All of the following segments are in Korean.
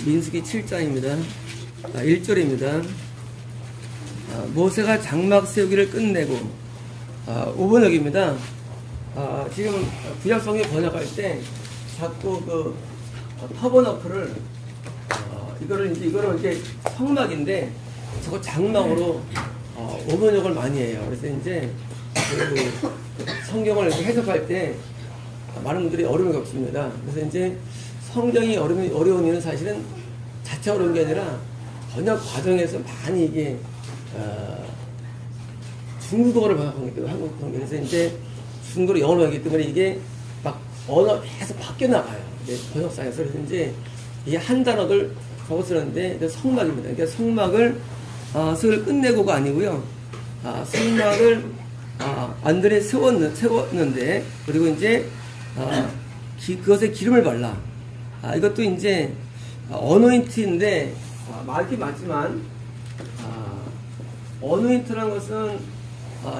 민수기 7장입니다. 1절입니다. 모세가 장막 세우기를 끝내고 5번역입니다. 지금 구약성경 번역할 때 자꾸 그 터버너클을 이거는 이제 성막인데 저거 장막으로 5번역을 많이 해요. 그래서 이제 그 성경을 이렇게 해석할 때 많은 분들이 어려움이 없습니다. 그래서 이제 성경이 어려운 이유는 사실은 자체가 어려운 게 아니라 번역 과정에서 많이 이게 중국어를 번역하기도 하고 그래서 이제 중국어로 영어로 하기 때문에 이게 막 언어 계속 바뀌어 나가요. 번역상에서. 그래서 이제 이게 한 단어를 적어 쓰는데 성막입니다. 그러니까 성막을 세울 끝내고가 아니고요. 성막을 완전히 세웠는데 그리고 이제 그것에 기름을 발라. 이것도 이제 어노인트인데 말이 맞지만 어노인트라는 것은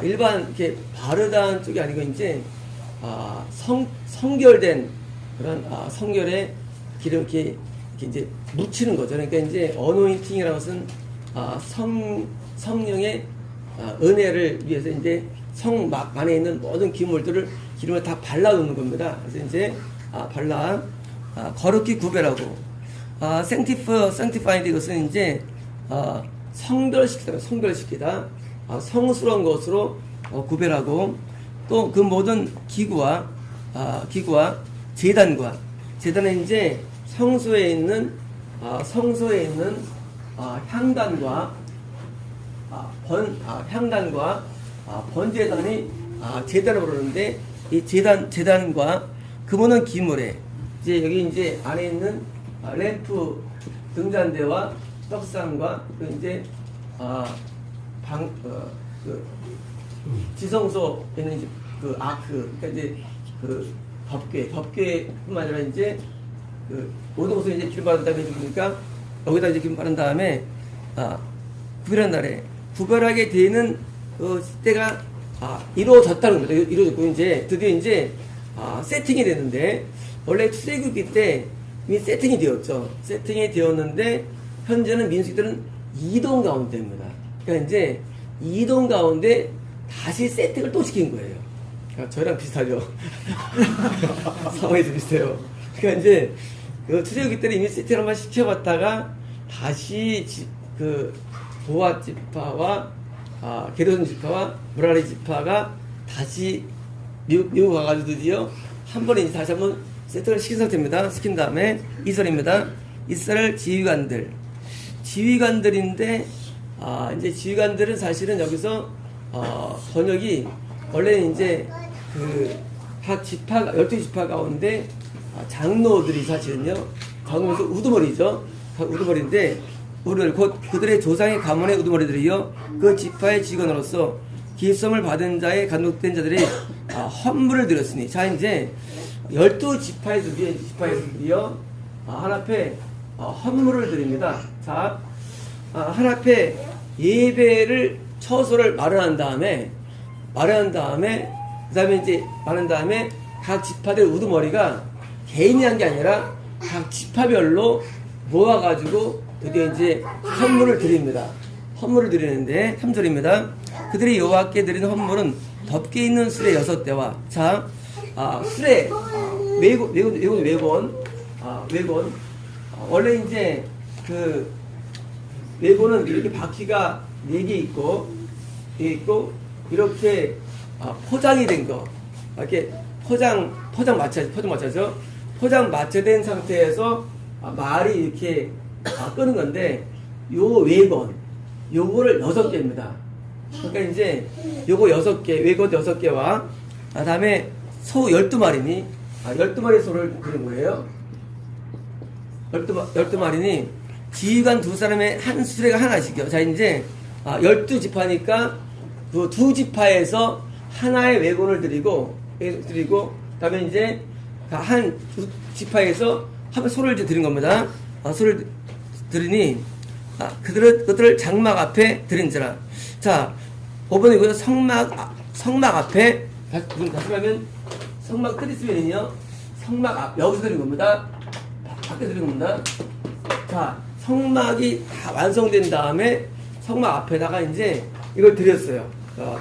일반 이렇게 바르다는 쪽이 아니고 이제 성결된 그런 성결에 기름 이렇게 이제 묻히는 거죠. 그러니까 이제 어노인팅이라는 것은 성령의 은혜를 위해서 이제 성막 안에 있는 모든 기물들을 기름을 다 발라놓는 겁니다. 그래서 이제 거룩히 구별하고 sanctifying 이것은 이제 성별시키다 성스러운 것으로 구별하고 또 그 모든 기구와 제단은 이제 성소에 있는 향단과 번제단이 제단을 부르는데 이 제단과 그 모든 기물에 이제 여기 이제 안에 있는 램프 등잔대와 떡상과 그 이제 지성소에 있는 이제 그 아크 그러니까 이제 그 덮개뿐만 아니라 이제 그 모든 곳에 이제 기름 바른 다음에 해주니까 여기다 이제 기름 바른 다음에 구별한 날에 구별하게 되는 그 때가 이루어졌다는 겁니다. 이루어졌고 이제 드디어 이제 세팅이 됐는데 원래 출애굽기 때 이미 세팅이 되었죠. 세팅이 되었는데 현재는 민수기들은 이동 가운데입니다. 그러니까 이제 이동 가운데 다시 세팅을 또 시킨 거예요. 저희랑 비슷하죠. 상황이 좀 비슷해요. 그러니까 이제 출애굽기 때는 이미 세팅을 한번 시켜봤다가 다시 그 보아 지파와 게르손 지파와 무라리 지파가 다시 미국 가가지고 드디어 한 번에 다시 한번 세팅을 시킨 상태입니다. 시킨 다음에 2절입니다. 이스라엘 지휘관들인데 이제 지휘관들은 사실은 여기서 번역이 원래는 이제 그 각 지파 12지파 가운데 장로들이 사실은요 장로에서 우두머리죠. 우두머리인데 곧 그들의 조상의 가문의 우두머리들이요 그 지파의 직원으로서 기성을 받은 자의 간독된 자들이 헌물을 드렸으니 자 이제 12지파에서요 하나님께 헌물을 드립니다. 자 하나님께 예배를 처소를 마련한 다음에 그다음에 이제 마련한 다음에 각 지파들 우두머리가 개인이 한 게 아니라 각 지파별로 모아가지고 드디어 이제 헌물을 드립니다. 헌물을 드리는데 3절입니다. 그들이 여호와께 드리는 헌물은 덮개 있는 수레 6대와 자 수레 외곤 원래 이제 그 외곤은 이렇게 바퀴가 4개 있고 이렇게 포장이 된 거 이렇게 포장 마차된 상태에서 말이 이렇게 끄는 건데 요 외곤 요거를 6개입니다. 그러니까 이제 요거 6개 외곤 6개와 그다음에 소 12마리니 12마리 소를 그린 거예요. 12마리니 지휘관 2사람의 한 수레가 하나씩이요. 자 이제 12지파니까 그 2지파에서 하나의 외곤을 드리고 그다음에 이제 한 지파에서 한 소를 드린 겁니다. 소를 드리니 그들을 장막 앞에 드린지라. 자 5번이고요. 성막 앞에 다시 하면 성막 크리스면은요 성막 앞 여기서 드린 겁니다. 밖에 드린 겁니다. 자 자, 성막이 다 완성된 다음에 성막 앞에다가 이제 이걸 드렸어요.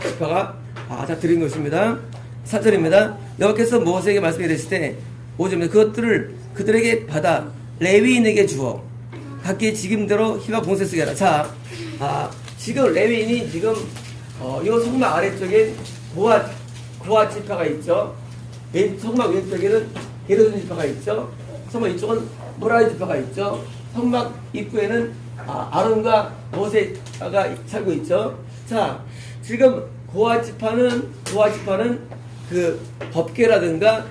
지파가 다 드린 것입니다. 4절입니다. 여호와께서 모세에게 말씀해 이르실 때 5절입니다. 그것들을 그들에게 받아 레위인에게 주어 각기 직임대로 희와 봉쇄 쓰게 하라. 자, 지금 레위인이 지금 이 성막 아래쪽에 고아 지파가 있죠. 성막 왼쪽에는 게르손 지파가 있죠. 성막 이쪽은 므라리 지파가 있죠. 성막 입구에는 아론과 모세가 살고 있죠. 자, 지금 고아 지파는 그 법궤라든가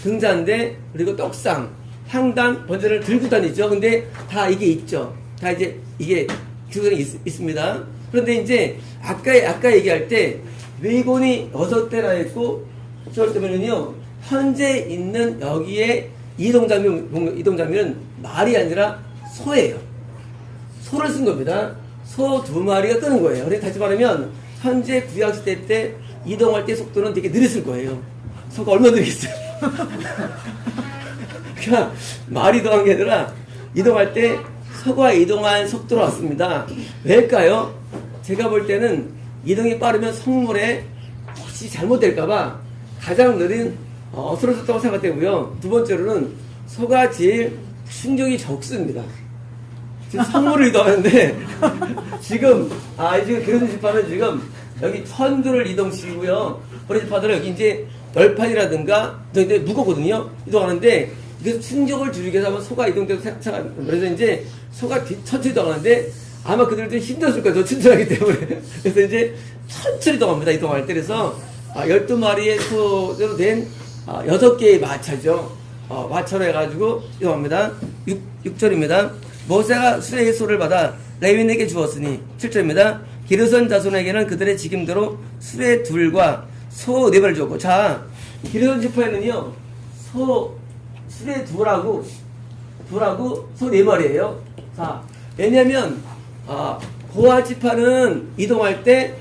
등잔대 그리고 떡상, 향단, 번제를 들고 다니죠. 근데 다 이게 있죠. 다 이제 이게 규정이 있습니다. 그런데 이제 아까 얘기할 때 외곤이 6대나 했고 그렇다면은요 현재 있는 여기에 이동장면은 말이 아니라 소예요. 소를 쓴 겁니다. 소 2마리가 뜨는 거예요. 그래서 다시 말하면 현재 구약시대 때 이동할 때 속도는 되게 느렸을 거예요. 소가 얼마나 느리겠어요. 그러니까 말이 이동한 게 아니라 이동할 때 소가 이동한 속도로 왔습니다. 왜일까요? 제가 볼 때는 이동이 빠르면 성물에 혹시 잘못될까봐 가장 느린 쓰러졌다고 생각되고요. 두 번째로는 소가 제일 충격이 적습니다. 지금 성물을 이동하는데 지금 게르손 지파는 지금 여기 천들을 이동시키고요. 우리 지파들은 여기 이제 널판이라든가 근데 무겁거든요. 이동하는데 그래서 충격을 줄이기 위해서 소가 이동돼서 생각합니다. 그래서 이제 소가 천천히 이동하는데 아마 그들도 힘들었을 거예요. 더 천천하기 때문에. 그래서 이제 천천히 이동합니다. 이동할 때. 그래서 12마리의 소로 된 6개의 마차죠. 마차로 해가지고 이동합니다. 6절입니다. 모세가 수레의 소를 받아 레위인에게 주었으니 7절입니다. 게르손 자손에게는 그들의 직임대로 수레 2과 소 4마리를 주었고 자 게르손 지파에는요 수레 2라고 소 4마리예요. 자 왜냐면 고아 지파는 이동할 때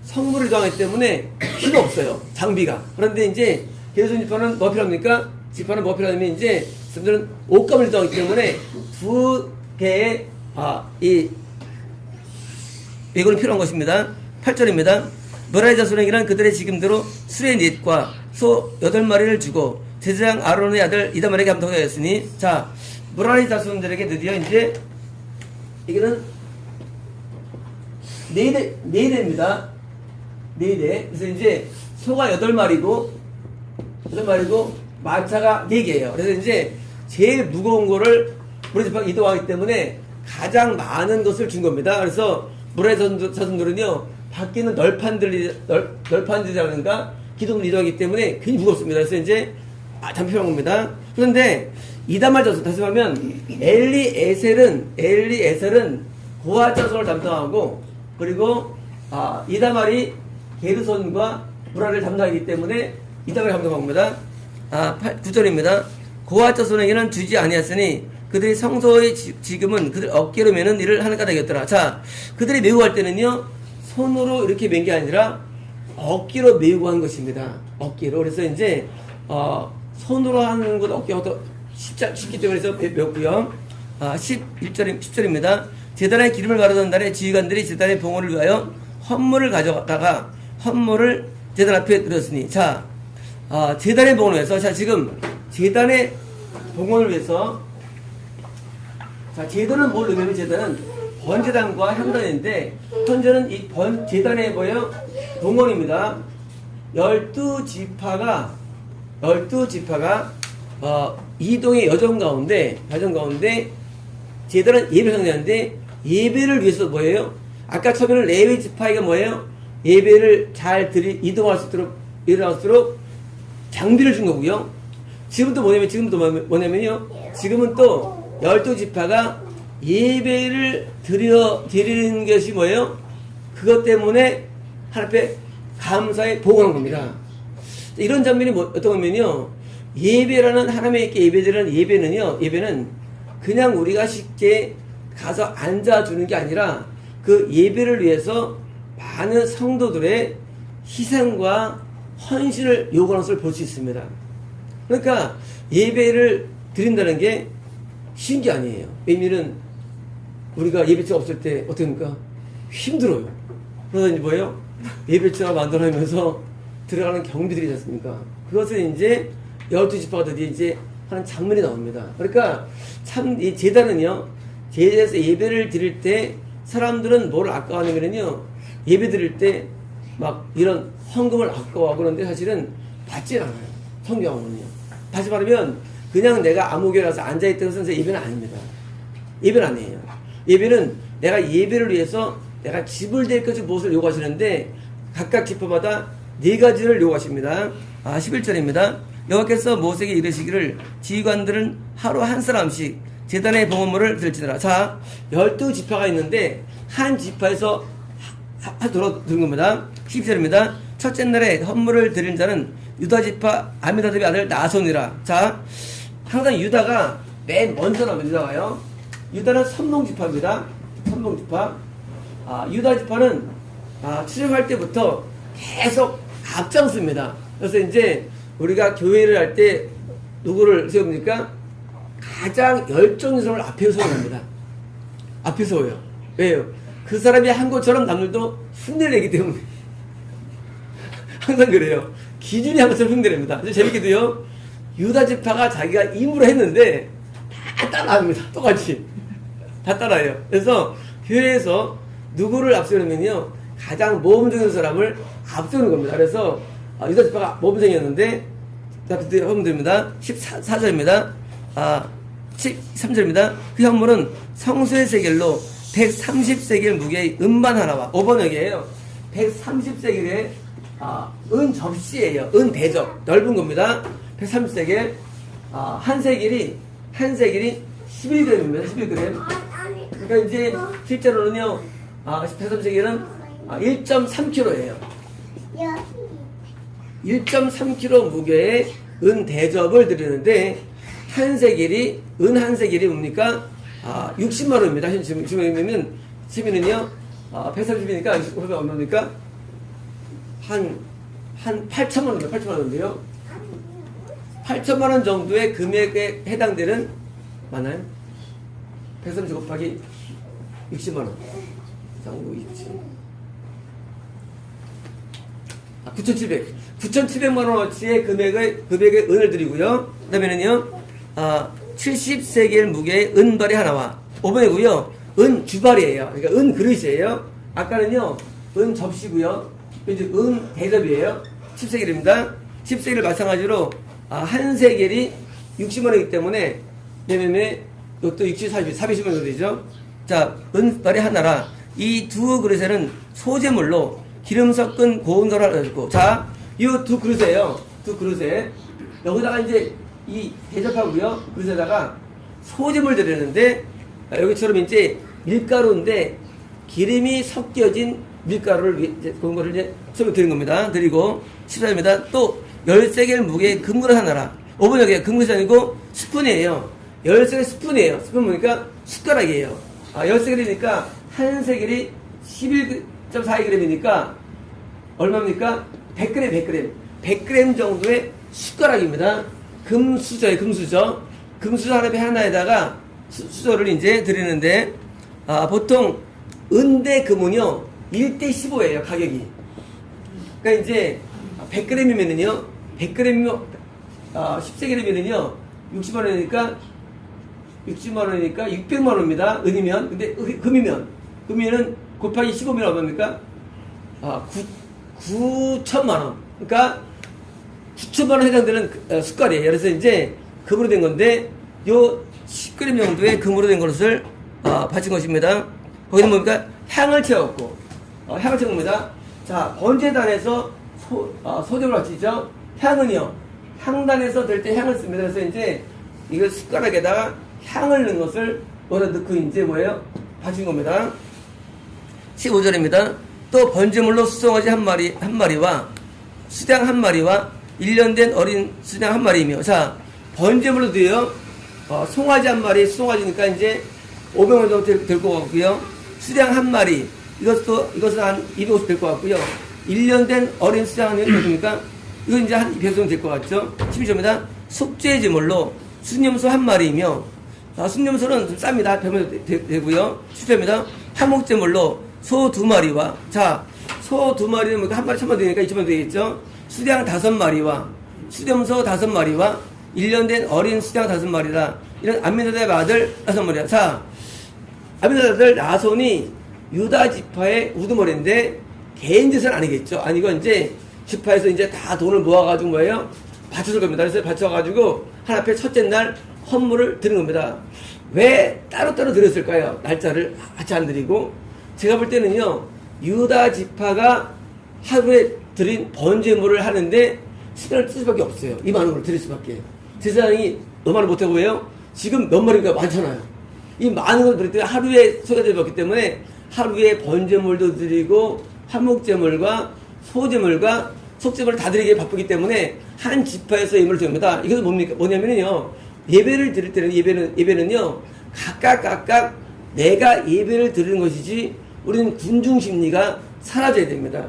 성물을 이동하기 때문에 필요 없어요. 장비가. 그런데 이제 게르손 지파는 뭐 필요합니까? 지파는 뭐 필요하냐면 이제 그들은 옷감을 이동하기 때문에 2개의 이 외고는 필요한 것입니다. 8절입니다. 므라리 자손에게는 그들의 직임대로 수레 넷과 소 8마리를 주고 제사장 아론의 아들 이다말에게 감독하였으니 자 므라리 자손들에게 드디어 이제 이거는 4대입니다. 4대. 그래서 이제 소가 8마리고 마차가 4개예요. 그래서 이제 제일 무거운 거를 므라리 지파가 이동하기 때문에 가장 많은 것을 준 겁니다. 그래서 므라리 자손들은요 밖에는 널판들이라든가 기둥을 이동하기 때문에 굉장히 무겁습니다. 그래서 이제 잠표한 겁니다. 그런데 이다말 자손 다시 말하면 엘리에셀은 고아 자손을 담당하고 그리고 이다말이 게르손과 므라리를 담당하기 때문에 이다말이 감독한 겁니다. 9절입니다. 고아 자손에게는 주지 아니하였으니 그들이 성소의 지금은 그들 어깨로 매는 일을 하는 까닭이었더라. 자, 그들이 메고 할 때는요 손으로 이렇게 맨 게 아니라 어깨로 메고 한 것입니다. 어깨로. 그래서 이제 손으로 하는 것 어깨가 더 쉽기 때문에 해서 메웠고요. 10절입니다. 제단에 기름을 바르던 날에 지휘관들이 제단의 봉헌을 위하여 헌물을 가져다가 헌물을 제단 앞에 드렸으니 자 제단의 봉헌을 위해서 자 지금 제단의 봉헌을 위해서 자 제단은 뭘 의미하면 제단은 번제단과 향단인데 현재는 이 제단의 뭐예요? 봉헌입니다. 12지파가 이동의 여정 가운데 제단은 예배를 상대하는데 예배를 위해서 뭐예요? 아까 처음에는 레위 지파가 뭐예요? 예배를 잘 이동할 수 있도록 일어날수록 장비를 준 거고요. 지금도 뭐냐면요. 지금은 또 12지파가 예배를 드리는 것이 뭐예요? 그것 때문에 하나님 앞에 감사에 보고하는 겁니다. 이런 장면이 어떤 거면요. 예배라는 하나님께 예배드리는 예배는 그냥 우리가 쉽게 가서 앉아주는 게 아니라 그 예배를 위해서 많은 성도들의 희생과 헌신을 요구하는 것을 볼 수 있습니다. 그러니까 예배를 드린다는 게 쉬운 게 아니에요. 의미는 우리가 예배처가 없을 때 어떻게 합니까? 힘들어요. 그러다 이제 뭐예요? 예배처가 만들어내면서 들어가는 경비들이지 않습니까? 그것을 이제 12지파들이 이제 하는 장면이 나옵니다. 그러니까 참 이 제단은요, 제단에서 예배를 드릴 때 사람들은 뭘 아까워하냐면요, 예배 드릴 때 막 이런 헌금을 아까워하고 그런데 사실은 받질 않아요. 성경은요. 다시 말하면 그냥 내가 아무 교회 가서 앉아있다고 해서 예배는 아닙니다. 예배는 아니에요. 예배는 내가 예배를 위해서 내가 지불될 것이 무엇을 요구하시는데 각각 지파마다 4가지를 요구하십니다. 11절입니다. 여호와께서 모세에게 이르시기를 지휘관들은 하루 한 사람씩 제단의 봉헌물을 들지니라. 자, 12지파가 있는데 한 지파에서 들은 겁니다. 12절입니다. 첫째 날에 헌물을 드린 자는 유다지파 아미다답의 아들 나손이라. 자, 항상 유다가 맨 먼저 나옵니다. 유다가요. 유다는 선봉지파입니다. 선봉지파. 유다지파는 출애굽할 때부터 계속 앞장섭니다. 그래서 이제 우리가 교회를 할 때 누구를 세웁니까? 가장 열정적인 사람을 앞에 세워갑니다. 앞에 세워요. 왜요? 그 사람이 한 것처럼 남들도 흉내를 내기 때문에. 항상 그래요. 기준이 한 것처럼 흉내냅니다. 재밌게도요, 유다지파가 자기가 임무를 했는데 다 따라합니다. 똑같이. 다 따라해요. 그래서 교회에서 누구를 앞세우면요, 가장 모범적인 사람을 앞세우는 겁니다. 그래서 유다지파가 모범생이었는데, 하면 됩니다. 14절입니다. 13절입니다. 그 현물은 성소의 세겔로 130세겔 무게의 은반 하나와 5번 여기에요. 130세겔의 은 접시예요. 은 대접. 넓은 겁니다. 130세겔. 한 세겔이 11g입니다. 11g. 그러니까 이제 실제로는요, 130세겔은 1.3kg예요. 1.3kg 무게의 은 대접을 드리는데 한 세겔이 뭡니까? 60만 원입니다. 지금이면 시민은요, 130이니까 얼마입니까? 한 8천만 원입니다. 8천만 원인데요. 8천만 원 정도의 금액에 해당되는, 맞나요? 130 곱하기 60만 원. 장구 9,700만 원어치의 금액의 은을 드리고요. 그 다음에는요, 70세겔 무게의 은발이 하나와 5번이고요. 은 주발이에요. 그러니까 은 그릇이에요. 아까는요, 은 접시고요. 이제 은 대접이에요. 10세겔입니다. 10세겔을 마찬가지로 한 세겔이 60만 원이기 때문에 내면에 이것도 60, 420만 원 되죠. 자, 은발이 하나라. 이 두 그릇에는 소재물로 기름 섞은 고운 가루를 넣고, 자, 이 두 그릇이에요. 두 그릇에 여기다가 이제 이 대접하고요. 그릇에다가 소재물 드리는데, 여기처럼 이제 밀가루인데 기름이 섞여진 밀가루를 그런 거를 이제 처음에 드린 겁니다. 드리고 14입니다. 또 10세겔 무게의 금그릇 하나라. 5번 여기에 금그릇이 아니고 스푼이에요. 10세겔 스푼이에요. 스푼 보니까 숟가락이에요. 10세겔이니까 한 세겔이 11.42g이니까 얼마입니까? 100g. 100g 정도의 숟가락입니다. 금수저예요. 금수저. 금수저 하나에다가 수저를 이제 드리는데, 보통 은대 금은요 1대 15예요. 가격이. 그러니까 이제 100g이면은요 100g이면 10세겔이면은요 60만 원이니까 600만 원입니다. 은이면. 근데 금이면은 곱하기 15면 얼마입니까? 9천만 원. 그러니까 9천만 원 해당되는 숟갈이에요. 그래서 이제 금으로 된 건데, 요 10g 정도의 금으로 된 것을 바친 것입니다. 거기는 뭡니까? 향을 채웠고, 향을 채운 겁니다. 자, 번제단에서 소재를 바치죠. 향은요, 향단에서 될 때 향을 씁니다. 그래서 이제 이걸 숟가락에다가 향을 넣은 것을 넣고 이제 뭐예요? 바친 겁니다. 15절입니다. 또 번제물로 수송아지 한 마리와 수장 한 마리와 1년 된 어린 수장 한 마리이며, 자, 번제물로 도요, 송아지 한 마리, 수송아지니까 이제 500원 정도 될 것 같고요. 수장 한 마리, 이것은 한 250 될 것 같고요. 1년 된 어린 수장은 몇입니까? 이건 이제 한 200 정도 될 것 같죠? 12절입니다. 속죄제물로 수념소 한 마리이며, 순념소는 좀 쌉니다. 배면 되고요. 10절입니다. 화목제물로 소 2마리와, 자, 소 2마리는 뭐 한 마리 1,000만 되니까 2,000만 되겠죠. 수량 5마리와, 수렴소 5마리와, 1년 된 어린 수량 5마리라. 이런 암미나답의 아들 5마리라. 자, 암미나답의 아들 나손이 유다 지파의 우두머리인데, 개인 재산 아니겠죠. 아니고, 이제, 지파에서 이제 다 돈을 모아가지고 뭐예요? 바쳐줄 겁니다. 그래서 바쳐가지고, 한 앞에 첫째 날 헌물을 드린 겁니다. 왜 따로따로 드렸을까요? 날짜를 같이 안 드리고. 제가 볼 때는요, 유다 지파가 하루에 드린 번제물을 하는데, 시간을 쓸 수밖에 없어요. 이 많은 걸 드릴 수밖에. 제사장이 너무 못하고 왜요? 지금 몇 마리가 많잖아요. 이 많은 걸 드릴 때 하루에 소요되었기 때문에 하루에 번제물도 드리고 화목제물과 소제물과 속제물을 다 드리기에 바쁘기 때문에 한 지파에서 예물을 드립니다. 이것은 뭡니까? 뭐냐면요, 예배를 드릴 때는 예배는요, 각각 내가 예배를 드리는 것이지 우리는 군중 심리가 사라져야 됩니다.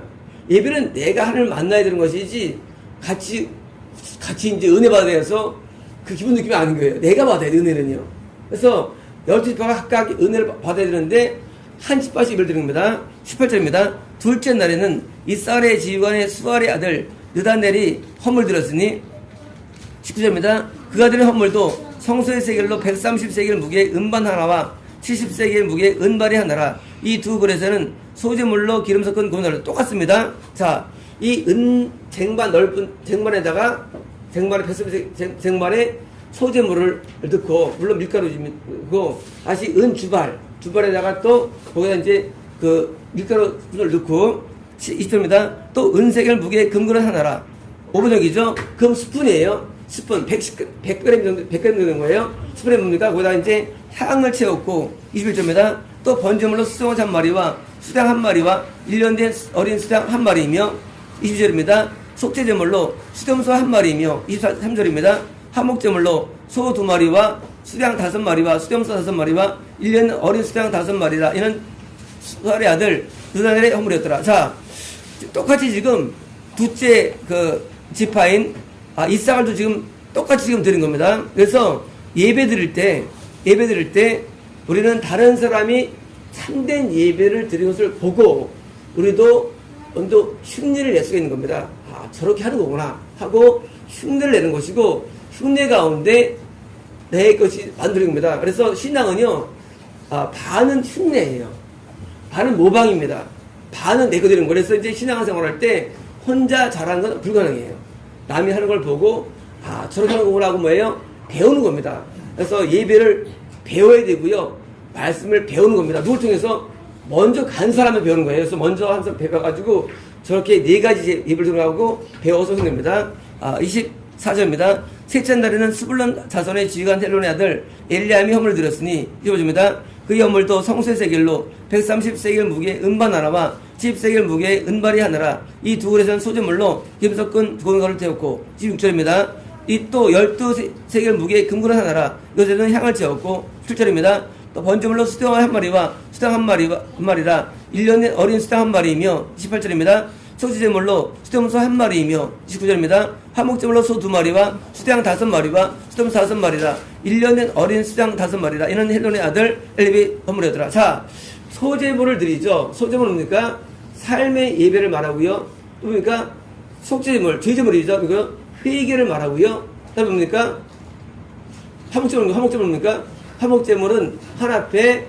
예배는 내가 하나님을 만나야 되는 것이지 같이 이제 은혜 받아야 해서 그 기분 느낌이 아닌 거예요. 내가 받아야 돼, 은혜는요. 그래서 12지파가 각각 은혜를 받아야 되는데 한 지파씩 예배를 드리는 겁니다. 18절입니다. 둘째 날에는 이스라엘의 지휘관의 수알의 아들 느다넬이 헌물 드렸으니 19절입니다. 그 아들의 헌물도 성소의 세겔로 130세겔 무게의 은반 하나와 70세겔 무게의 은발이 하나라. 이 두 그릇에는 소제물로 기름 섞은 고난을 똑같습니다. 자, 이 쟁반 넓은 쟁반에다가 쟁반에 소제물을 넣고, 물론 밀가루 넣고, 다시 주발에다가 또 거기다 이제 그 밀가루를 넣고, 20절입니다. 또 은세겔 무게의 금그릇 하나라. 5분역이죠. 금 스푼이에요. 스푼 100g 정도 되는 거예요. 스푼에 뭡니까? 거기다 이제 향을 채웠고, 21절입니다. 또 번제물로 수송어 1마리와 수당 1마리와 1년 된 어린 수당 1마리이며, 22절입니다. 속죄제물로 수염소 1마리이며, 23절입니다. 화목제물로 소 2마리와 수당 5마리와 수염소 5마리와 1년 어린 수당 5마리라. 이는 수알의 아들 느다넬의 헌물이었더라. 자, 똑같이 지금 둘째 그 지파인 이삭을도 지금 똑같이 지금 드린 겁니다. 그래서 예배 드릴 때 우리는 다른 사람이 참된 예배를 드린 것을 보고 우리도 먼저 흉내를 낼 수가 있는 겁니다. 저렇게 하는 거구나 하고 흉내를 내는 것이고, 흉내 가운데 내 것이 만드는 겁니다. 그래서 신앙은요, 반은 흉내예요. 반은 모방입니다. 반은 내 거 드리는 거예요. 그래서 이제 신앙생활 할 때 혼자 잘하는 건 불가능해요. 남이 하는 걸 보고 저렇게 하는 거구나 하고 뭐예요? 배우는 겁니다. 그래서 예배를 배워야 되고요, 말씀을 배우는 겁니다. 누굴 통해서? 먼저 간 사람을 배우는 거예요. 그래서 먼저 항상 배워가지고 저렇게 4가지 예배를 들어가고 배워서 흥됩니다. 24절입니다. 셋째 날에는 스불론 자손의 지휘관 헬론의 아들 엘리암이 헌물을 드렸으니, 이어집니다. 그의 헌물도 성소의 세겔로 130세겔 무게의 은반 하나와 10세겔 무게의 은발이 하나라. 이 두 그릇은 소제물로 기름 섞은 두꺼운 거를 태웠고, 16절입니다. 이 또 12세겔 무게의 금그릇 하나라. 이것에는 향을 채웠고, 7절입니다. 또 번제물로 수당 1마리와 수당 1마리라. 1년 된 어린 수당 1마리이며, 28절입니다. 소지제물로 수염소 1마리이며, 29절입니다. 화목제물로 소 2마리와 수당 5마리와 수염소 5마리라. 1년 된 어린 수당 5마리라. 이는 헬론의 아들 엘리비 헌물이었더라. 자, 소제물을 드리죠. 소제물은 뭡니까? 삶의 예배를 말하고요. 또 뭡니까? 속죄제물, 죄제물이죠. 그리고 회개를 말하고요. 그다음에 뭡니까? 화목제물은 뭡니까? 화목제물은 한 앞에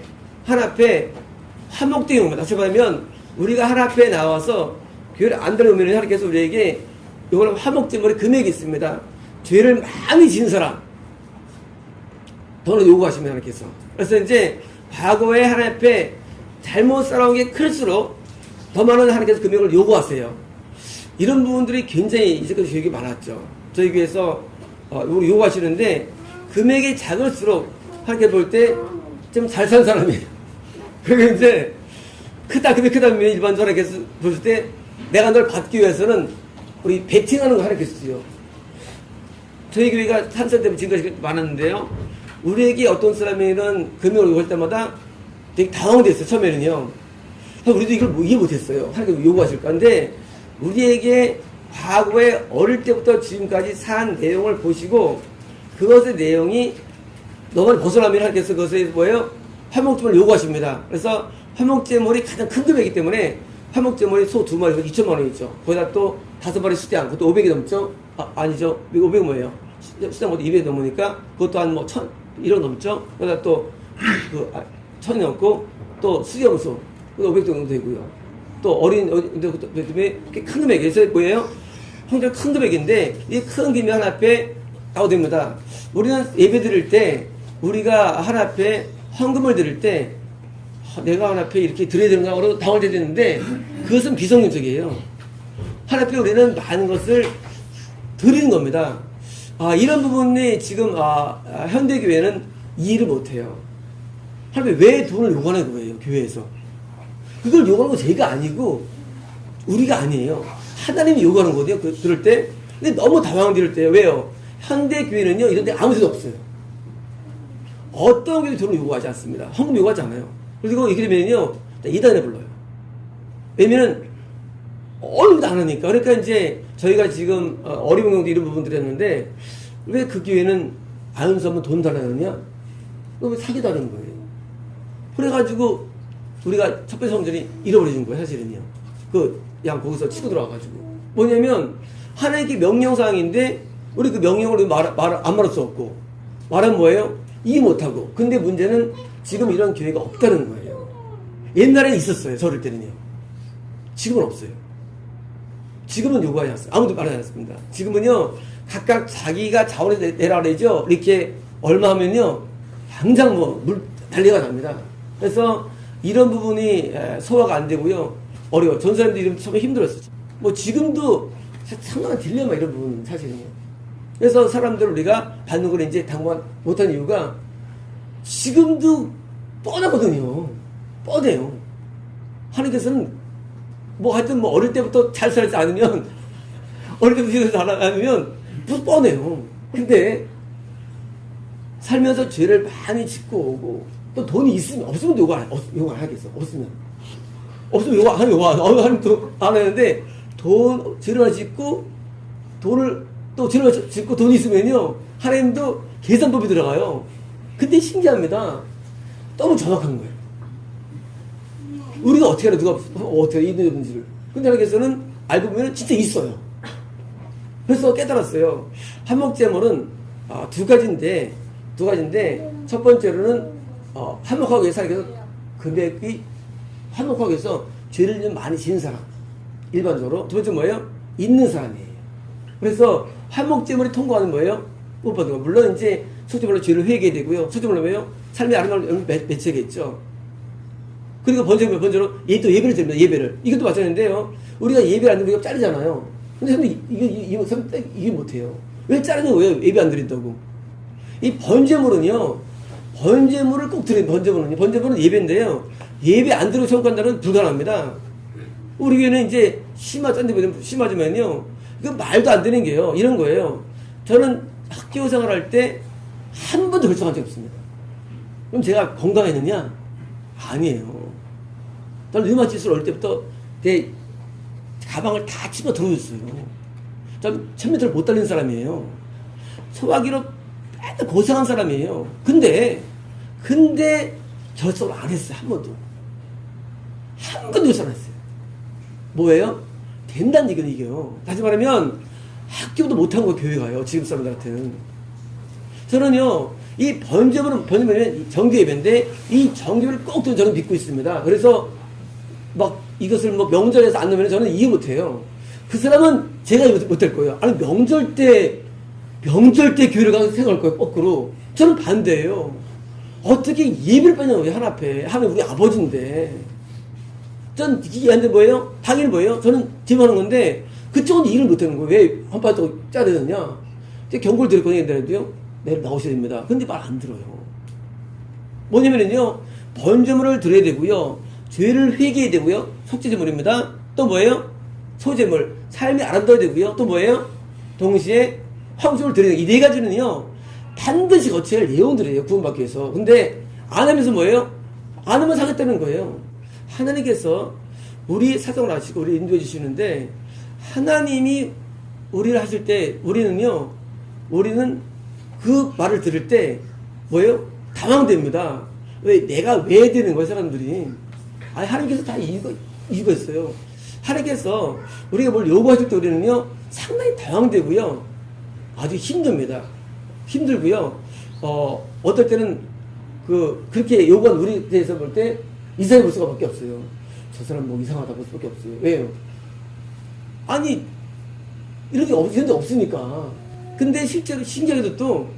화목되게 옵니다. 다시 말하면 우리가 한 앞에 나와서 교회를 안 들어오면 하나님께서 우리에게 이거는 화목제물의 금액이 있습니다. 죄를 많이 지은 사람 돈을 요구하시면 하나님께서. 그래서 이제 과거에 하나님 앞에 잘못 살아온 게 클수록 더 많은 하나님께서 금액을 요구하세요. 이런 부분들이 굉장히 이제까지 교육이 많았죠. 저희 교회에서 요구하시는데 금액이 작을수록 하나님께 볼 때 좀 잘 산 사람이에요. 그리고 이제 금액 크다 보면 일반적으로 하나님께서 보실 때 내가 널 받기 위해서는 우리 베팅하는 거 하나님께서 쓰요. 저희 교회가 한살 때부터 지금까지 많았는데요, 우리에게 어떤 사람에는 금액을 요구할 때마다 되게 당황됐어요. 처음에는요. 우리도 이걸 이해 못했어요. 하나님께서 요구하실까. 근데 우리에게 과거에 어릴 때부터 지금까지 산 내용을 보시고 그것의 내용이 너만 벗어나면 하나님께서 그것에 뭐예요? 화목제물을 요구하십니다. 그래서 화목제물이 가장 큰 금액이기 때문에 화목제물이 소 2마리 2천만 원이죠. 거기다 또 5마리 수량, 그것도 500이 넘죠? 아니죠. 500이 뭐예요? 수량보다 200이 넘으니까 그것도 한 뭐 1,000, 1억 넘죠? 거기다 또 1,000이 넘고 또 수염소, 그것도 500 정도 되고요. 또 어린, 때문에 큰 금액이에요. 그래서 뭐예요? 굉장히 큰 금액인데 이 큰 금액 하나 앞에 나오됩니다. 우리는 예배 드릴 때 우리가 하나 앞에 헌금을 드릴 때 내가 하나 앞에 이렇게 드려야 되는가 그러고 당황해야 되는데 그것은 비성경적이에요. 하나 앞에 우리는 많은 것을 드리는 겁니다. 이런 부분이 지금 현대교회는 이해를 못해요. 하나님 왜 돈을 요구하는 거예요? 교회에서 그걸 요구하는 건 제가 아니고 우리가 아니에요. 하나님이 요구하는 거거든요. 들을 때. 근데 너무 당황될 때요. 왜요? 현대교회는요 이런 데 아무 데도 없어요. 어떤 교회도 돈을 요구하지 않습니다. 헌금 요구하지 않아요. 그리고 이렇게 되면요 이단에 불러요. 왜냐면 어느 안 하니까. 그러니까 이제 저희가 지금 어리봉경도 이런 부분들이 했는데 왜 그 교회는 아윤수 하면 돈 달라느냐? 왜 사기다는 거예요. 그래가지고 우리가 첫 번째 성전이 잃어버려진 거예요. 사실은요. 거기서 치고 들어와가지고 뭐냐면 하나님께 명령사항인데 우리 그 명령으로 안 말할 수 없고 말은 뭐예요? 이해 못하고. 근데 문제는 지금 이런 교회가 없다는 거예요. 옛날에는 있었어요. 저럴 때는요. 지금은 없어요. 지금은 요구하지 않습니다. 아무도 말하지 않습니다. 지금은요 각각 자기가 자원을 내라 그러죠. 이렇게 얼마 하면요 당장 물 난리가 납니다. 그래서 이런 부분이 소화가 안 되고요. 어려워. 전 사람들이 이런 처음에 힘들었어요. 뭐 지금도 상당한 딜레마 이런 부분은 사실은요. 그래서 사람들을 우리가 받는 걸 이제 당관 못하는 이유가 지금도 뻔하거든요. 뻔해요. 하나님께서는 하여튼 어릴 때부터 잘 살지 않으면 어릴 때부터 잘 않으면 뻔해요. 근데 살면서 죄를 많이 짓고 오고 또 돈이 있으면 없으면 요구 안 하겠어. 없으면 요구 하나님 또 안 하는데 죄를 많이 짓고 돈을 또 죄를 많이 짓고 돈이 있으면요 하나님도 계산법이 들어가요. 근데 신기합니다. 너무 정확한 거예요. 우리가 어떻게 알아? 누가 어떻게 있는지를. 근데 하나님께서는 알고 보면 진짜 있어요. 그래서 깨달았어요. 한목제물은 두 가지인데 첫 번째로는 한목하기 위해서 하나님께서 금액이 한목하기 위해서 죄를 좀 많이 지은 사람 일반적으로. 두 번째 뭐예요? 있는 사람이에요. 그래서 한목제물이 통과하는 뭐예요? 못 받는 거. 물론 이제 속죄물로 죄를 회개해야 되고요. 속죄물로 뭐예요? 삶의 아름다움을 맺혀야겠죠. 그리고 번제로 또 예배를 드립니다. 예배를. 이것도 마찬가지인데요. 우리가 예배를 안 드리면 우리가 자르잖아요. 근데 이게 못해요. 왜 자르는 거예요? 예배 안 드린다고. 이 번제물은요. 번제물을 꼭 드려요. 번제물은 예배인데요. 예배 안 드리고 천국간다는 불가능합니다. 우리 교회는 이제 심하지만요. 이거 말도 안 되는 게요. 이런 거예요. 저는 학교 생활할 때 한 번도 결정한 적이 없습니다. 그럼 제가 건강했느냐? 아니에요. 저는 류마티스를 어릴 때부터 내 가방을 다 집어 들어줬어요. 전 1000m를 못 달리는 사람이에요. 소화기로 맨날 고생한 사람이에요. 근데 결석을 안 했어요. 한 번도. 한 번도 결석 안 했어요. 뭐예요? 된다는 얘기는 이게요. 다시 말하면 학교도 못한 거 교회 가요. 지금 사람들한테는. 저는요, 이 번제물은 정규 예배인데 이 정규를 꼭 저는 믿고 있습니다. 그래서 이것을 명절에서 안 넣으면 저는 이해 못해요. 그 사람은 제가 이해 못할 거예요. 아니 명절 때 교회를 가서 생각할 거예요. 거꾸로. 저는 반대예요. 어떻게 예배를 빼냐고요. 하나 앞에. 하나님 우리 아버지인데. 전 이해하는데 뭐예요? 당연히 뭐예요? 저는 집어하는 건데 그쪽은 이해를 못하는 거예요. 왜 헌파도 짜야 되느냐? 경고를 드렸거든요. 옛날에도요. 내일 나오셔야 됩니다. 근데 말 안 들어요. 뭐냐면요. 번제물을 드려야 되고요. 죄를 회개해야 되고요. 속죄제물입니다. 또 뭐예요? 소제물. 삶이 아름다워야 되고요. 또 뭐예요? 동시에 화목제물을 드려야 돼요. 이 네 가지는요. 반드시 거쳐야 할 내용들이에요. 구원받기 위해서. 근데 안 하면서 뭐예요? 안 하면 사겠다는 거예요. 하나님께서 우리 사정을 하시고 우리 인도해 주시는데 하나님이 우리를 하실 때 우리는 그 말을 들을 때 뭐예요? 당황됩니다. 왜 내가 왜 되는 거야 사람들이? 아니 하나님께서 다 이유가 있어요. 하나님께서 우리가 뭘 요구하실 때 우리는요 상당히 당황되고요 아주 힘듭니다. 힘들고요. 어떨 때는 그렇게 요구한 우리 대해서 볼 때 이상해 볼 수밖에 없어요. 저 사람 뭐 이상하다 볼 수밖에 없어요. 왜요? 아니 이런 게 없으니까. 근데 실제로 신기하게도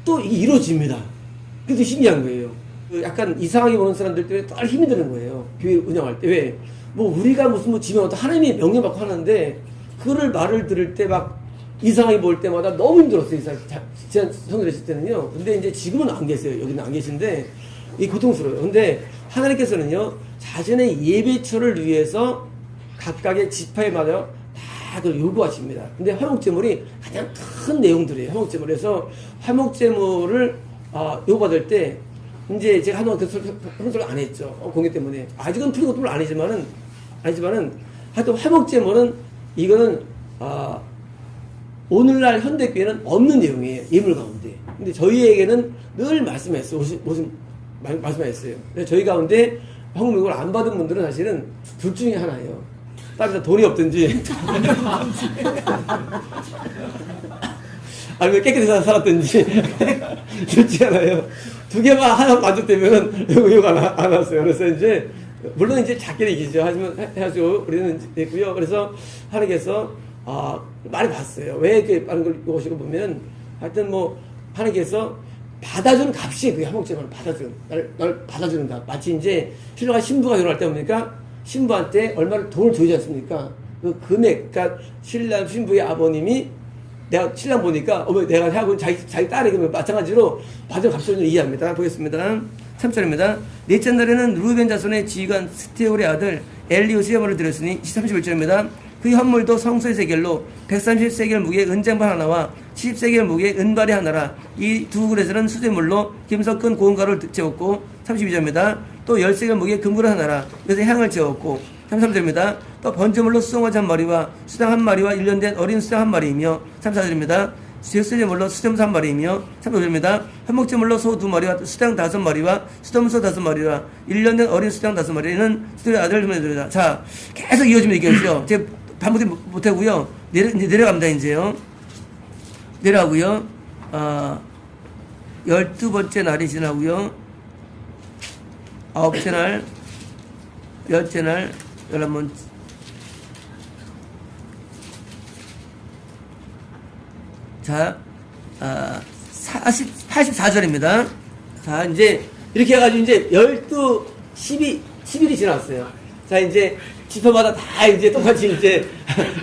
또 이게 이루어집니다. 그래도 신기한 거예요. 약간 이상하게 보는 사람들 때문에 또 힘이 드는 거예요. 교회 운영할 때. 왜? 뭐 우리가 무슨 뭐 지금 어떤 하나님의 명령 받고 하는데 그거를 말을 들을 때 막 이상하게 볼 때마다 너무 힘들었어요. 지난 성경 했을 때는요. 근데 이제 지금은 안 계세요. 여기는 안 계신데 이 고통스러워요. 근데 하나님께서는요 자신의 예배처를 위해서 각각의 지파에마다 다 그걸 요구하십니다. 근데 화목제물이 가장 큰 내용들이에요. 화목제물에서 화목제물을 요구받을 때 이제 제가 한동안 그런 소리 안 했죠. 공개 때문에. 아직은 풀린 것도 아니지만은 하여튼 화목제물은 이거는 오늘날 현대교회는 없는 내용이에요. 예물 가운데. 근데 저희에게는 늘 말씀했어요. 말씀하셨어요. 저희 가운데 화목제물 안 받은 분들은 사실은 둘 중에 하나예요. 따라서 돈이 없든지 아니면 깨끗이 살았든지 둘 중에 하나예요. 두 개만 하나 만족되면은 욕 안 왔어요. 그래서 이제 물론 이제 작게는 이기죠. 하지만 해야죠. 우리는 있고요. 그래서 하나님께서 많이 봤어요. 왜 이렇게 많은 걸 요구하시고 보면 하여튼 뭐 하나님께서 받아주는 값이 그게 화목제물을 받아주는 날 받아주는 값. 마치 이제 신랑과 신부가 결혼할 때 보니까 신부한테 얼마를 돈을 줘야지 않습니까? 그 금액, 그러니까 신랑 신부의 아버님이 내가 신랑 보니까 내가 하고 자기 딸이 그러면 마찬가지로 받은 값을 이해합니다. 보겠습니다. 3절입니다. 넷째 날에는 루벤 자손의 지휘관 스테올의 아들 엘리오스의 헌물을 드렸으니 31절입니다. 그 헌물도 성소의 세겔로 130세겔 무게의 은쟁반 하나와 70세겔 무게의 은발이 하나라. 이 두 그릇은 수제물로 김석근 고운가루를 채웠고 32절입니다. 또 10세겔 무게의 금그릇 하나라. 그래서 향을 채웠고 33절입니다. 또 번제물로 수송아지 한 마리와 수당 한 마리와 1년 된 어린 수당 한 마리이며 34절입니다. 수제물로 수점소 한 마리이며 35절입니다. 한목제물로 소 2마리와 수당 5마리와 수점소 5마리와 1년 된 어린 수당 5마리는 수도의 아들을 주문해드립니다. 자, 계속 이어지면 이겨야죠. 제가 반복 못하고요. 이제 내려갑니다. 이제요. 내려가고요. 12번째 날이 지나고요. 9째 날, 10째 날, 11번째. 자, 84절입니다. 자, 이제, 이렇게 해가지고 이제 10일이 지났어요. 자, 이제, 지파마다 다 이제 똑같이 이제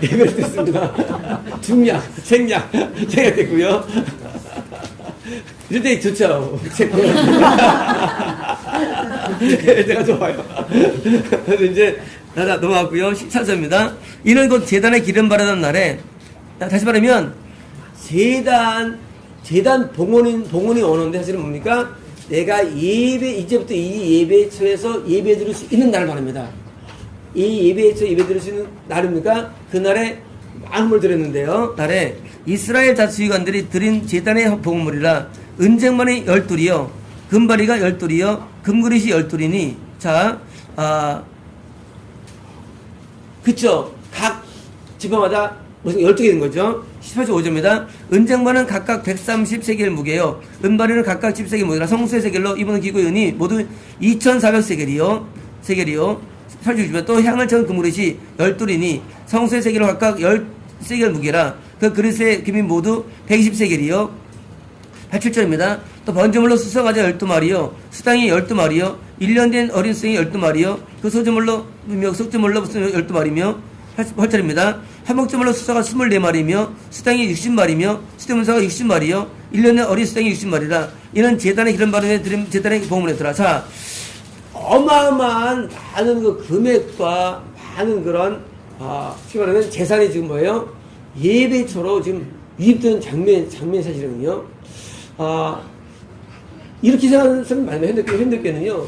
예배를 드렸습니다. 중량, 책량 됐고요. 이럴 때 좋죠. 내가 좋아요. 그래서 이제, 넘어갔고요. 14절입니다. 이는 곧 재단에 기름 바르던 날에, 다시 말하면, 재단 봉헌이 오는데 사실은 뭡니까? 내가 이제부터 이 예배처에서 예배 드릴 수 있는 날을 말합니다. 이 예배처 예배 드릴 수 있는 날입니까? 그날에 많은 걸 드렸는데요. 날에 이스라엘 자치위관들이 드린 재단의 봉헌물이라 은쟁반이 12이요. 금바리가 12이요. 금그릇이 12이니. 자, 그쵸. 각 지파마다 무슨 12개 된 거죠. 18절 5절입니다. 은쟁반은 각각 130세겔 무게요. 은바리는 각각 10세겔 무게라 성수의 세겔로 이분은 기구의 은이 모두 2400세겔이요. 8절 또 향을 채운 금그릇이 12이니 성수의 세겔로 각각 10세겔 무게라 그 그릇의 금이 모두 120세겔이요. 87절입니다. 또 번제물로 수송아지 12마리요. 수당이 12마리요. 1년 된 어린 수당이 12마리요. 그 소제물로 속제물로 12마리며 8절입니다. 한목제물로 수사가 24마리며 수당이 60마리며 수대문사가 60마리요. 1년 된 어린 수당이 60마리라. 이는 재단의 기름 바르에 드린 재단의 봉헌이더라. 자, 어마어마한 많은 그 금액과 많은 그런 지금 말하면 재산이 지금 뭐예요? 예배처로 지금 유입되는 장면 사실은요. 이렇게 생각하는 사람이 많아요. 현대교회는요.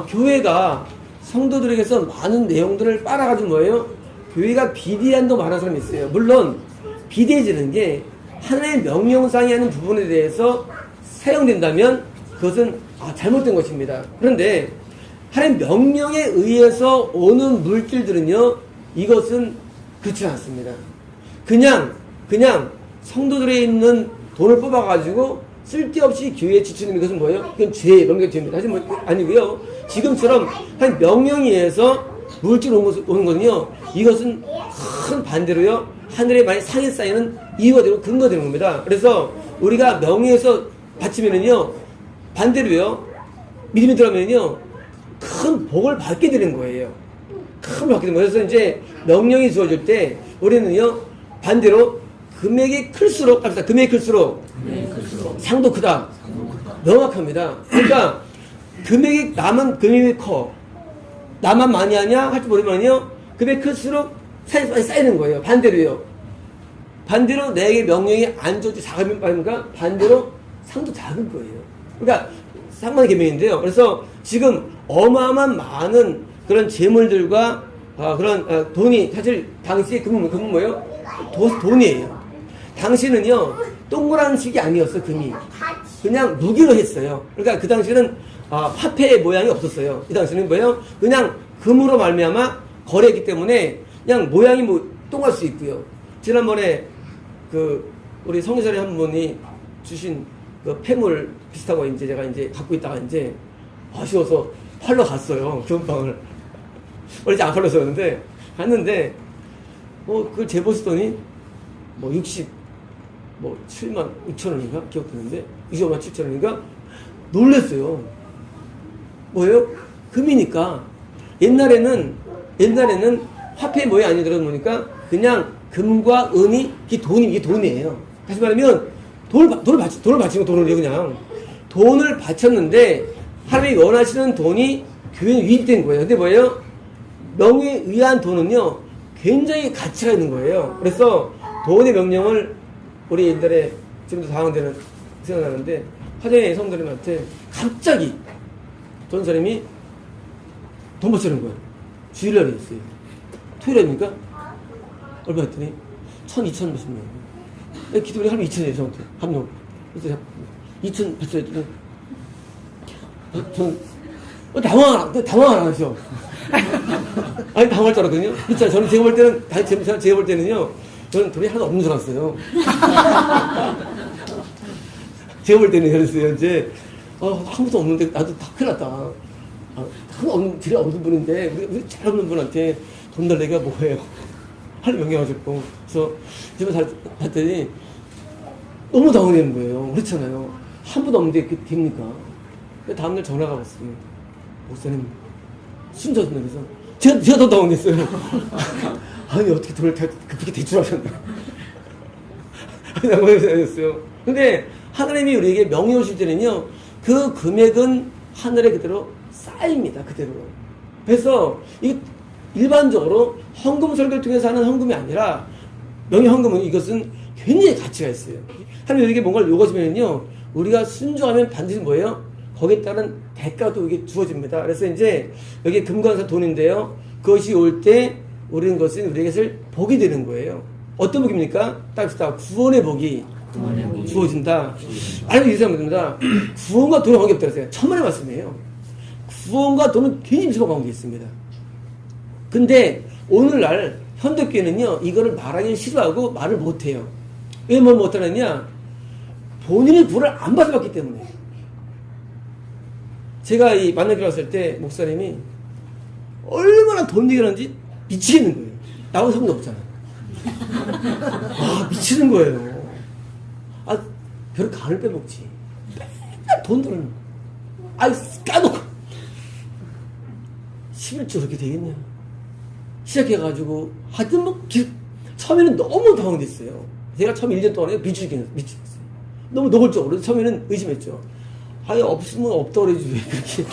교회가 성도들에게서 많은 내용들을 빨아가지고 뭐예요? 교회가 비대한도 많은 사람이 있어요. 물론 비대해지는 게 하나의 명령상이 하는 부분에 대해서 사용된다면 그것은 잘못된 것입니다. 그런데 하나님 명령에 의해서 오는 물질들은요, 이것은 그렇지 않습니다. 그냥 성도들에 있는 돈을 뽑아가지고 쓸데없이 교회에 지출하는 것은 뭐예요? 이건 죄, 명령의 죄입니다. 하지만 아니고요. 지금처럼 한 명령에 의해서 물질 오는 거는요, 이것은 큰 반대로요, 하늘에 많이 상이 쌓이는 이유가 되고 근거가 되는 겁니다. 그래서 우리가 명령에서 바치면은요, 반대로요, 믿음이 들어가면요, 큰 복을 받게 되는 거예요. 큰 복을 받게 되는 거예요. 그래서 이제 명령이 주어질 때 우리는요, 반대로 금액이 클수록 상도 크다. 명확합니다. 그러니까 금액이 나만 금액이 커. 나만 많이 하냐 할 줄 모르면요, 금액이 클수록 상이 많이 쌓이는 거예요. 반대로요. 반대로 내게 명령이 안 좋지 작으면 말입니까? 반대로 상도 작은 거예요. 그러니까 상관의 계명인데요. 그래서 지금 어마어마한 많은 그런 재물들과 그런 돈이 사실 당시의 금은 뭐예요? 돈이에요. 당시는요, 동그란 식이 아니었어요. 금이 그냥 무기로 했어요. 그러니까 그 당시는 화폐의 모양이 없었어요. 이 당시는 뭐예요? 그냥 금으로 말미암아 거래했기 때문에 그냥 모양이 뭐 동할 수 있고요. 지난번에 우리 성교사님 한 분이 주신 그 폐물 비슷하고 이제 제가 이제 갖고 있다가 이제 아쉬워서 팔러 갔어요. 금방을. 원래 이제 안 팔렸었는데 갔는데 그걸 재보시더니 7만 6천 원인가 기억되는데 25만 7천 원인가 놀랬어요. 뭐예요? 금이니까. 옛날에는 화폐 모양이 아니더라도 보니까 그냥 금과 은이 이게 돈이에요. 다시 말하면 돈을 바치는 돈을 그냥 돈을 바쳤는데 하나님이 원하시는 돈이 교회에 유입된 거예요. 근데 뭐예요? 명에 의한 돈은요, 굉장히 가치가 있는 거예요. 그래서 돈의 명령을 우리 옛날에 지금도 당황되는 생각나는데 화장의 성도님한테 갑자기 전사님이 돈 바치는 거예요. 주일날에 있어요. 토요일입니까? 얼마 했더니 1,200 몇십 명. 기도리 하면 2,000이에요, 저한테. 한 명. 그래서 2,000 바쳐야 했더니 저는 당황 안 하죠. 아니, 당황할 줄 알았거든요. 그렇잖아요. 저는 제가 볼 때는요, 저는 돈이 하나도 없는 줄 알았어요. 제가 볼 때는 그랬어요. 이제, 아무도 없는데, 나도 다 큰일 났다. 하나도 없는, 질이 없는 분인데, 우리 잘 없는 분한테 돈 달래기가 뭐예요? 하나님 명령하셨고. 그래서 집에 갔더니, 너무 당황되는 거예요. 그렇잖아요. 한 분도 없는데, 그게 됩니까? 다음날 전화가 왔어요. 목사님, 순서였나 그래서. 제가 더 당황했어요. 아니, 어떻게 돈을 그렇게 대출하셨나. 당황했어요. 근데 하나님이 우리에게 명령을 주실 때는요, 그 금액은 하늘에 그대로 쌓입니다. 그대로. 그래서 이게 일반적으로 헌금 설교를 통해서 하는 헌금이 아니라, 명령 헌금은 이것은 굉장히 가치가 있어요. 하나님 우리에게 뭔가를 요구하시면요, 우리가 순종하면 반드시 뭐예요? 거기에 따른 대가도 이게 주어집니다. 그래서 이제 여기 금관사 돈인데요, 그것이 올 때 우리는 것은 우리에게 복이 되는 거예요. 어떤 복입니까? 딱 구원의 복이 주어진다. 알고 계시면 됩니다. 구원과 돈의 관계 없다고 했어요. 천만의 말씀이에요. 구원과 돈은 굉장히 밀접한 관계가 있습니다. 근데 오늘날 현대교회는요, 이거를 말하기 싫어하고 말을 못해요. 왜 뭘 못하느냐? 본인이 구원을 안 받아봤기 때문에. 제가 이 만나기로 왔을 때 목사님이 얼마나 돈 얘기하는지 미치겠는 거예요. 나하고 상관 없잖아. 미치는 거예요. 별 간을 빼먹지. 맨날 돈 들는 까놓고 11조 그렇게 되겠냐. 시작해가지고 하여튼 처음에는 너무 당황됐어요. 제가 처음 1년 동안에 미치겠어요. 너무 노골적으로 처음에는 의심했죠. 없으면 없다고 그러지 왜 그렇게.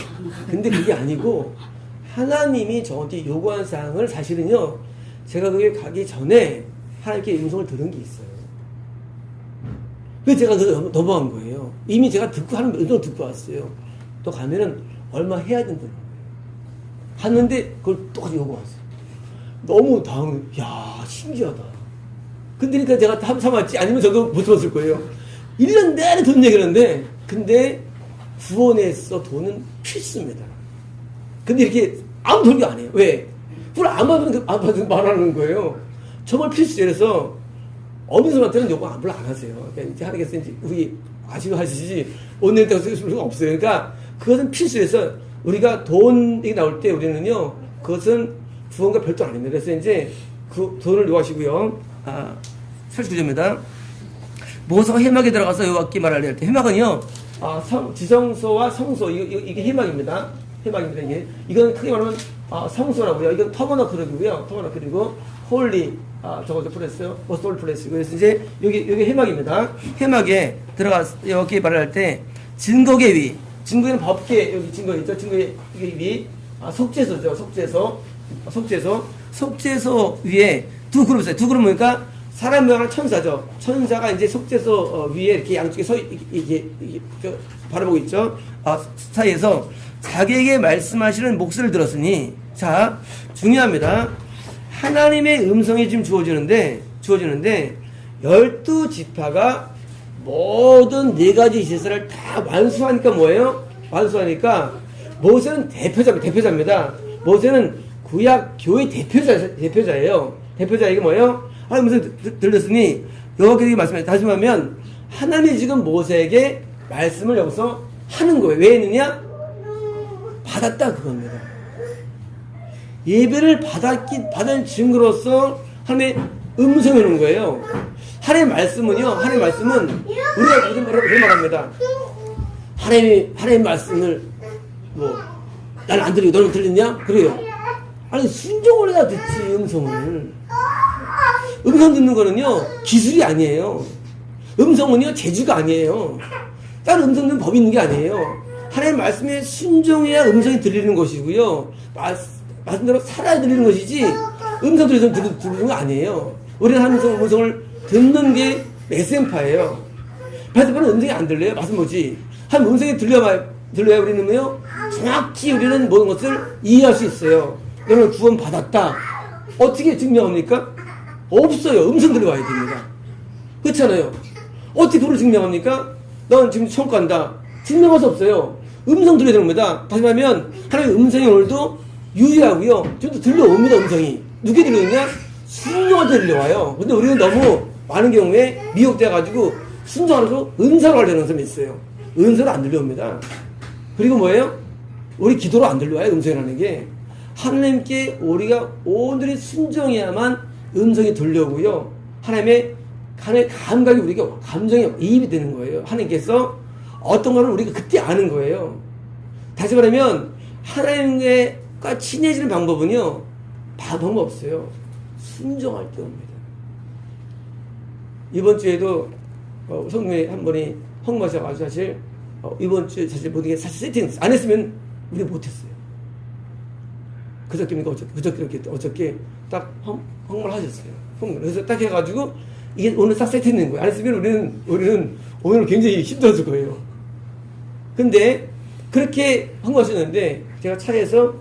근데 그게 아니고 하나님이 저한테 요구한 사항을 사실은요, 제가 거기에 가기 전에 하나님께 음성을 들은 게 있어요. 그래서 제가 넘어간 거예요. 이미 제가 하나님 음성을 듣고 왔어요. 또 가면은 얼마 해야 된다는 거예요. 갔는데 그걸 똑같이 요구했어요. 너무 신기하다. 근데 그러니까 제가 참았지, 아니면 저도 못 들었을 거예요. 1년 내내 돈 얘기하는데, 근데 구원에서 돈은 필수입니다. 근데 이렇게 아무 설교 안 해요. 왜? 그걸 안 받으면 말하는 거예요. 정말 필수예요. 그래서 어느 사람한테는 요거 별로 안 하세요. 그러니까 이제 하겠어요. 이제 우리 아시지 오늘 때가 쓸 수가 없어요. 그러니까 그것은 필수해서 우리가 돈이 나올 때 우리는요, 그것은 구원과 별도 아닙니다. 그래서 이제 그 돈을 요하시고요. 39조입니다. 모세가 회막에 들어가서 여호와께 말하려 할 때, 회막은요, 지성소와 성소, 이게 회막입니다. 회막입니다. 이건 크게 말하면 성소라고요. 이건 터버너클이고요. 터버너클이고 홀리, 저것도 플레스요. 모스트 홀리 플레스고. 그래서 이제 여기 회막입니다. 회막에 들어가서 여호와께 말할 때 증거계 위, 증거에는 법계, 여기 증거 있죠. 증거계 위, 속죄소죠. 속죄소 위에 두 그룹 있어요. 두 그룹은 뭐니까 사람 모양은 천사죠. 천사가 이제 속죄소 위에 이렇게 양쪽에 이게 바라보고 있죠. 사이에서 자기에게 말씀하시는 목소리를 들었으니, 자, 중요합니다. 하나님의 음성이 지금 주어지는데 12지파가 모든 4가지 제사를 다 완수하니까 뭐예요? 완수하니까 모세는 대표자입니다. 모세는 구약 교회 대표자예요. 대표자 이게 뭐예요? 하나님 음성 들렸으니 여호와께서 말씀해. 다시 말하면 하나님이 지금 모세에게 말씀을 여기서 하는 거예요. 왜 했느냐? 받았다 그겁니다. 예배를 받은 증거로서 하나님의 음성이 오는 거예요. 하나님의 말씀은 우리가 무슨 말합니다. 하나님의 말씀을 나는 안 들리고 너는 들리냐? 그래요. 아니, 순종을 해야 듣지. 음성 듣는 거는요, 기술이 아니에요. 음성은요, 재주가 아니에요. 다른 음성 듣는 법이 있는 게 아니에요. 하나님의 말씀에 순종해야 음성이 들리는 것이고요. 말씀대로 살아야 들리는 것이지, 음성 들리는 거 아니에요. 우리는 하나님의 음성을 듣는 게 메센파예요. 바이블은 음성이 안 들려요. 말씀 뭐지? 한 음성이 들려야 우리는요, 정확히 우리는 모든 것을 이해할 수 있어요. 너는 구원 받았다. 어떻게 증명합니까? 없어요. 음성 들려와야 됩니다. 그렇잖아요. 어떻게 그걸 증명합니까? 넌 지금 천국 간다. 증명할 수 없어요. 음성 들려야 되는 겁니다. 다시 말하면 하나님의 음성이 오늘도 유일하고요. 지금도 들려옵니다. 음성이. 누게 들려오냐? 순종한테 들려와요. 근데 우리는 너무 많은 경우에 미혹돼가지고 순종하면서 은사로 하려는 사람이 있어요. 은사로 안 들려옵니다. 그리고 뭐예요? 우리 기도로 안 들려와요. 음성이라는 게. 하나님께 우리가 온전히 순종해야만 음성이 들려오고요. 하나님의 감각이 우리가 감정에 이입이 되는 거예요. 하나님께서 어떤 거를 우리가 그때 아는 거예요. 다시 말하면 하나님과 친해지는 방법은요, 방법 없어요. 순종할 때 옵니다. 이번 주에도 성도에 한 분이 헌금하셔가지고 사실 이번 주에 사실 모든 게 사실 세팅 안 했으면 우리 못했어요. 어저께 딱 헌금을 하셨어요. 그래서 딱 해가지고 이게 오늘 딱 세팅된 거예요. 안 했으면 우리는 오늘 굉장히 힘들었을 거예요. 근데 그렇게 헌금하셨는데 제가 차에서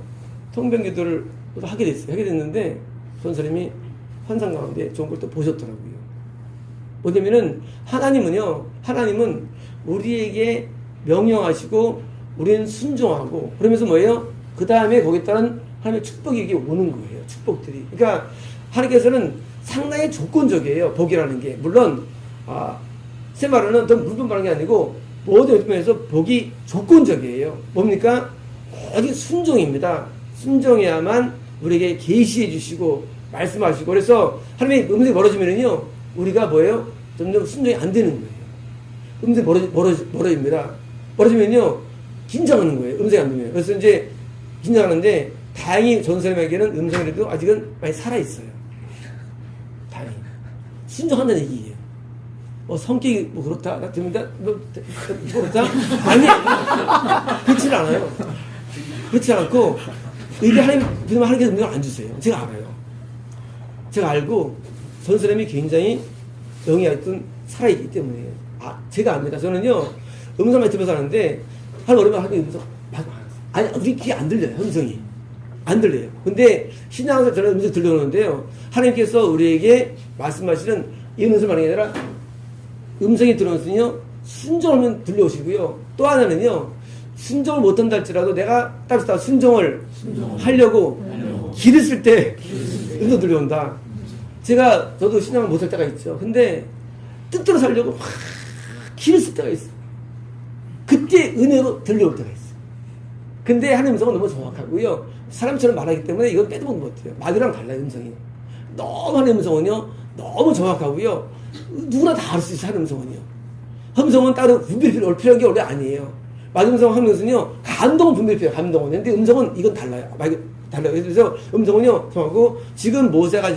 통병기도를 하게 됐는데 선생님이 환상 가운데 좋은 걸 또 보셨더라고요. 뭐냐면은 하나님은 우리에게 명령하시고 우리는 순종하고 그러면서 뭐예요? 그 다음에 거기에 따른 하나님의 축복이 이게 오는 거예요. 축복들이. 그러니까 하나님께서는 상당히 조건적이에요. 복이라는 게. 물론 제 말은 어떤 물품 말하는 게 아니고 모든 면에서 복이 조건적이에요. 뭡니까? 거기 순종입니다. 순종해야만 우리에게 계시해 주시고 말씀하시고 그래서 하나님의 음성이 멀어지면은요 우리가 뭐예요? 점점 순종이 안 되는 거예요. 음성이 멀어집니다. 멀어지면요 긴장하는 거예요. 음성이 안 되면. 그래서 이제 긴장하는데 다행히 전사님에게는 음성이라도 아직은 많이 살아있어요. 다행히. 순종한다는 얘기예요. 성격이 그렇다. 나 들으면 그렇다? 아니, 그렇지 않아요. 그렇지 않고, 이게 하나님께서 음성을 안 주세요. 제가 알아요. 제가 알고, 전사님이 굉장히 영이 하여튼 살아있기 때문에. 제가 압니다. 저는요, 음성 많이 들어서 하는데, 오랜만에 하나님 음성, 아니, 우리 귀에 안 들려요, 음성이. 안 들려요. 근데 신앙에서 저는 음성 들려오는데요. 하나님께서 우리에게 말씀하시는 이 음성을 말하는 게 아니라 음성이 들어오면요 순종하면 들려오시고요. 또 하나는요, 순종을 못한다 할지라도 내가 따뜻한 순종을 하려고 기를 쓸 때 은도 들려온다. 저도 신앙을 못 할 때가 있죠. 근데 뜻대로 살려고 막 기를 쓸 때가 있어요. 그때 은혜로 들려올 때가 있어요. 근데 하나님 음성은 너무 정확하고요. 사람처럼 말하기 때문에 이건 빼도 못해요. 말이랑 달라요, 음성이. 너무 하나님 음성은요, 너무 정확하고요. 누구나 다 알 수 있어요, 하나님 음성은요. 음성은 따로 분별이 필요한 게 원래 아니에요. 말음성 하는 것은요, 감동은 분별이 필요해요, 감동은. 근데 음성은 이건 달라요. 달라요. 그래서 음성은요, 정하고, 지금 모세가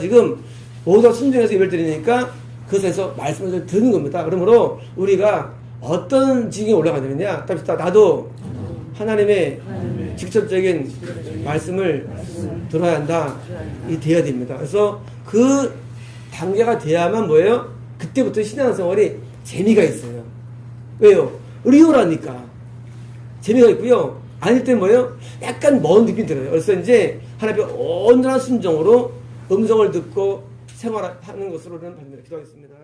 순종해서 예배를 드리니까 그것에서 말씀을 듣는 겁니다. 그러므로 우리가 어떤 지경에 올라가느냐, 나도 하나님의 직접적인 말씀을 들어야 한다. 이 돼야 됩니다. 그래서 그 단계가 돼야만 뭐예요? 그때부터 신앙생활이 재미가 있어요. 왜요? 리얼하니까. 재미가 있고요. 아닐 때 뭐예요? 약간 먼 느낌이 들어요. 그래서 이제 하나님의 온전한 순종으로 음성을 듣고 생활하는 것으로는 기도하겠습니다.